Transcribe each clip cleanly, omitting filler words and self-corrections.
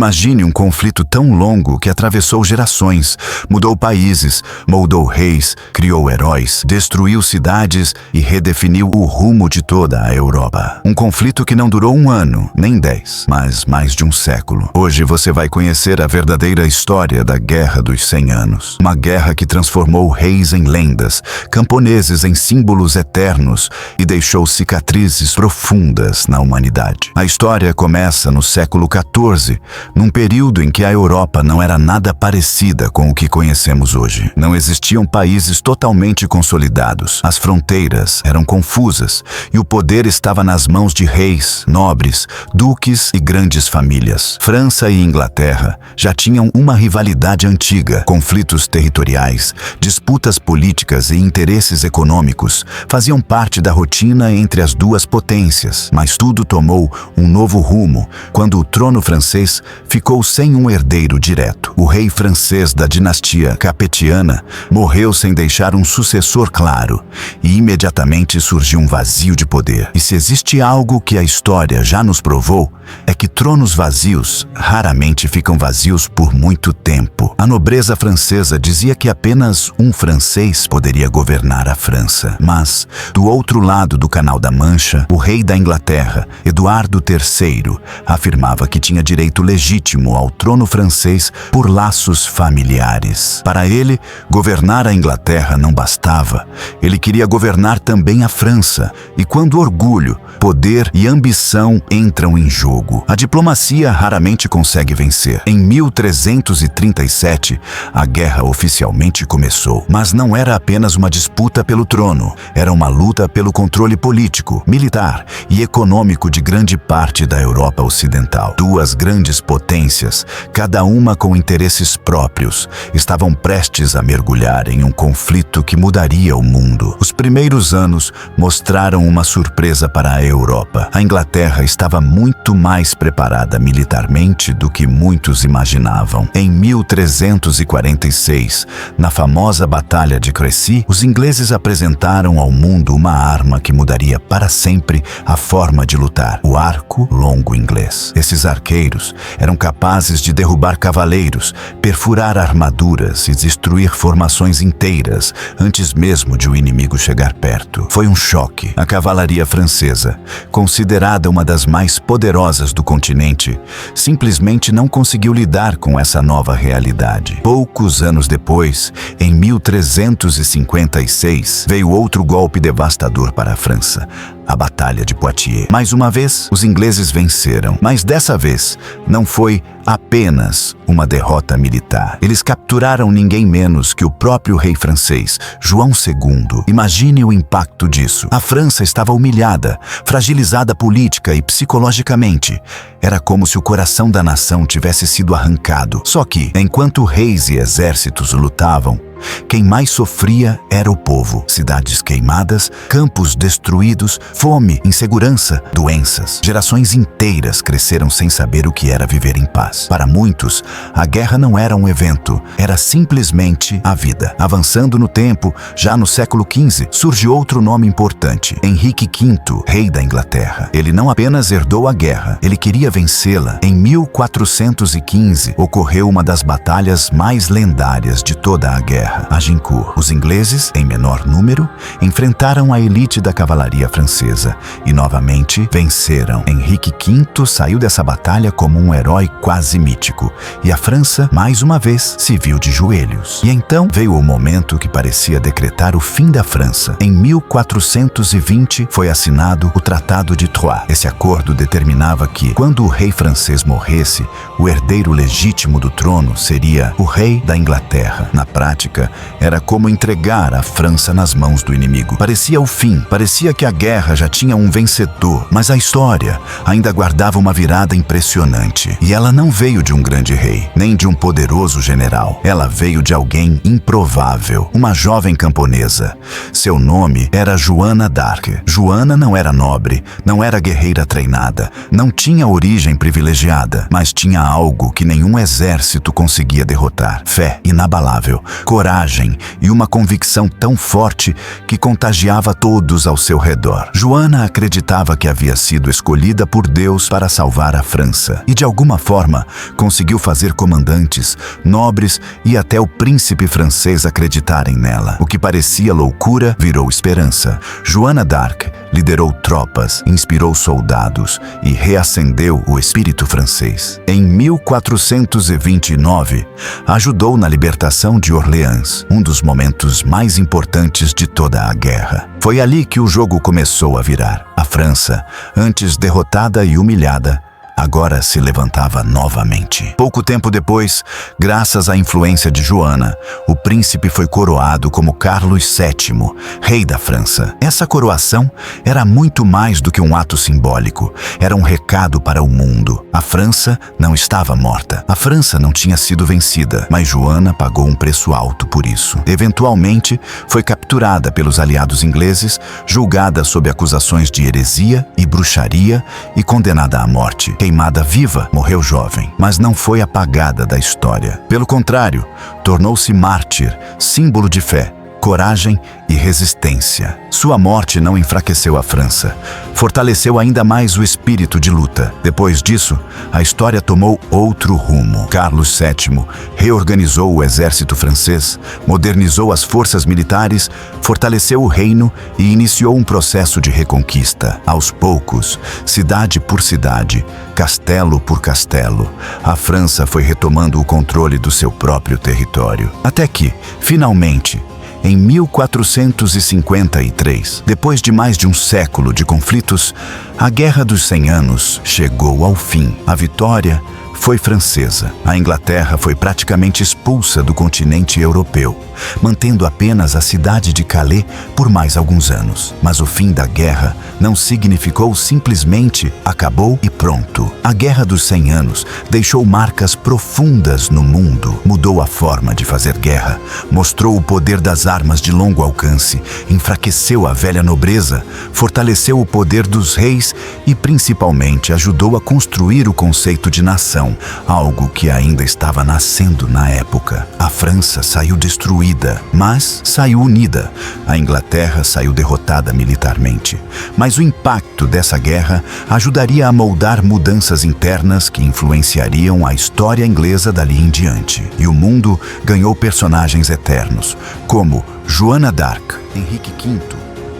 Imagine um conflito tão longo que atravessou gerações, mudou países, moldou reis, criou heróis, destruiu cidades e redefiniu o rumo de toda a Europa. Um conflito que não durou 1 ano, nem 10, mas mais de um século. Hoje você vai conhecer a verdadeira história da Guerra dos 100 Anos. Uma guerra que transformou reis em lendas, camponeses em símbolos eternos e deixou cicatrizes profundas na humanidade. A história começa no século XIV, num período em que a Europa não era nada parecida com o que conhecemos hoje. Não existiam países totalmente consolidados, as fronteiras eram confusas e o poder estava nas mãos de reis, nobres, duques e grandes famílias. França e Inglaterra já tinham uma rivalidade antiga, conflitos territoriais, disputas políticas e interesses econômicos faziam parte da rotina entre as duas potências, mas tudo tomou um novo rumo quando o trono francês ficou sem um herdeiro direto. O rei francês da dinastia capetiana morreu sem deixar um sucessor claro e imediatamente surgiu um vazio de poder. E se existe algo que a história já nos provou, é que tronos vazios raramente ficam vazios por muito tempo. A nobreza francesa dizia que apenas um francês poderia governar a França. Mas, do outro lado do Canal da Mancha, o rei da Inglaterra, Eduardo III, afirmava que tinha direito legítimo ao trono francês por laços familiares. Para ele, governar a Inglaterra não bastava. Ele queria governar também a França. E quando orgulho, poder e ambição entram em jogo, a diplomacia raramente consegue vencer. Em 1337, a guerra oficialmente começou. Mas não era apenas uma disputa pelo trono. Era uma luta pelo controle político, militar e econômico de grande parte da Europa Ocidental. Duas grandes potências, cada uma com interesses próprios, estavam prestes a mergulhar em um conflito que mudaria o mundo. Os primeiros anos mostraram uma surpresa para a Europa. A Inglaterra estava muito mais preparada militarmente do que muitos imaginavam. Em 1346, na famosa Batalha de Crécy, os ingleses apresentaram ao mundo uma arma que mudaria para sempre a forma de lutar: o arco longo inglês. Esses arqueiros eram capazes de derrubar cavaleiros, perfurar armaduras e destruir formações inteiras antes mesmo de o inimigo chegar perto. Foi um choque. A cavalaria francesa, considerada uma das mais poderosas do continente, simplesmente não conseguiu lidar com essa nova realidade. Poucos anos depois, em 1356, veio outro golpe devastador para a França: a Batalha de Poitiers. Mais uma vez, os ingleses venceram, mas dessa vez não foi apenas uma derrota militar. Eles capturaram ninguém menos que o próprio rei francês, João II. Imagine o impacto disso. A França estava humilhada, fragilizada política e psicologicamente. Era como se o coração da nação tivesse sido arrancado. Só que, enquanto reis e exércitos lutavam, quem mais sofria era o povo. Cidades queimadas, campos destruídos, fome, insegurança, doenças. Gerações inteiras cresceram sem saber o que era viver em paz. Para muitos, a guerra não era um evento, era simplesmente a vida. Avançando no tempo, já no século XV, surge outro nome importante: Henrique V, rei da Inglaterra. Ele não apenas herdou a guerra, ele queria vencê-la. Em 1415, ocorreu uma das batalhas mais lendárias de toda a guerra: Agincourt. Os ingleses, em menor número, enfrentaram a elite da cavalaria francesa e novamente venceram. Henrique V saiu dessa batalha como um herói quase mítico e a França, mais uma vez, se viu de joelhos. E então veio o momento que parecia decretar o fim da França. Em 1420 foi assinado o Tratado de Troyes. Esse acordo determinava que, quando o rei francês morresse, o herdeiro legítimo do trono seria o rei da Inglaterra. Na prática, era como entregar a França nas mãos do inimigo. Parecia o fim, parecia que a guerra já tinha um vencedor, mas a história ainda guardava uma virada impressionante. E ela não veio de um grande rei, nem de um poderoso poderoso general. Ela veio de alguém improvável, uma jovem camponesa. Seu nome era Joana d'Arc. Joana não era nobre, não era guerreira treinada, não tinha origem privilegiada, mas tinha algo que nenhum exército conseguia derrotar: fé inabalável, coragem e uma convicção tão forte que contagiava todos ao seu redor. Joana acreditava que havia sido escolhida por Deus para salvar a França e, de alguma forma, conseguiu fazer comandantes, nobres e até o príncipe francês acreditarem nela. O que parecia loucura virou esperança. Joana d'Arc liderou tropas, inspirou soldados e reacendeu o espírito francês. Em 1429, ajudou na libertação de Orleans, um dos momentos mais importantes de toda a guerra. Foi ali que o jogo começou a virar. A França, antes derrotada e humilhada, agora se levantava novamente. Pouco tempo depois, graças à influência de Joana, o príncipe foi coroado como Carlos VII, rei da França. Essa coroação era muito mais do que um ato simbólico. Era um recado para o mundo. A França não estava morta. A França não tinha sido vencida, mas Joana pagou um preço alto por isso. Eventualmente, foi capturada pelos aliados ingleses, julgada sob acusações de heresia e bruxaria e condenada à morte. Queimada viva, morreu jovem, mas não foi apagada da história. Pelo contrário, tornou-se mártir, símbolo de fé, coragem e resistência. Sua morte não enfraqueceu a França, fortaleceu ainda mais o espírito de luta. Depois disso, a história tomou outro rumo. Carlos VII reorganizou o exército francês, modernizou as forças militares, fortaleceu o reino e iniciou um processo de reconquista. Aos poucos, cidade por cidade, castelo por castelo, a França foi retomando o controle do seu próprio território. Até que, finalmente, em 1453, depois de mais de um século de conflitos, a Guerra dos 100 Anos chegou ao fim. A vitória foi francesa. A Inglaterra foi praticamente expulsa do continente europeu, mantendo apenas a cidade de Calais por mais alguns anos. Mas o fim da guerra não significou simplesmente acabou e pronto. A Guerra dos 100 Anos deixou marcas profundas no mundo, mudou a forma de fazer guerra, mostrou o poder das armas de longo alcance, enfraqueceu a velha nobreza, fortaleceu o poder dos reis e, principalmente, ajudou a construir o conceito de nação, algo que ainda estava nascendo na época. A França saiu destruída, mas saiu unida. A Inglaterra saiu derrotada militarmente. Mas o impacto dessa guerra ajudaria a moldar mudanças internas que influenciariam a história inglesa dali em diante. E o mundo ganhou personagens eternos, como Joana d'Arc, Henrique V,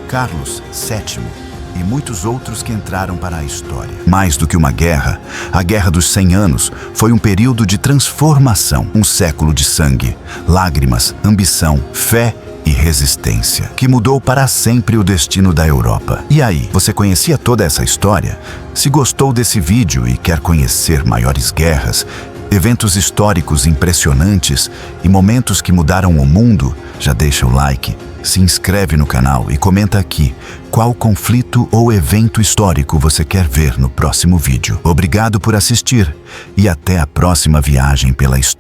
Carlos VII, e muitos outros que entraram para a história. Mais do que uma guerra, a Guerra dos 100 Anos foi um período de transformação, um século de sangue, lágrimas, ambição, fé e resistência, que mudou para sempre o destino da Europa. E aí, você conhecia toda essa história? Se gostou desse vídeo e quer conhecer maiores guerras, eventos históricos impressionantes e momentos que mudaram o mundo, já deixa o like, se inscreve no canal e comenta aqui qual conflito ou evento histórico você quer ver no próximo vídeo. Obrigado por assistir e até a próxima viagem pela história.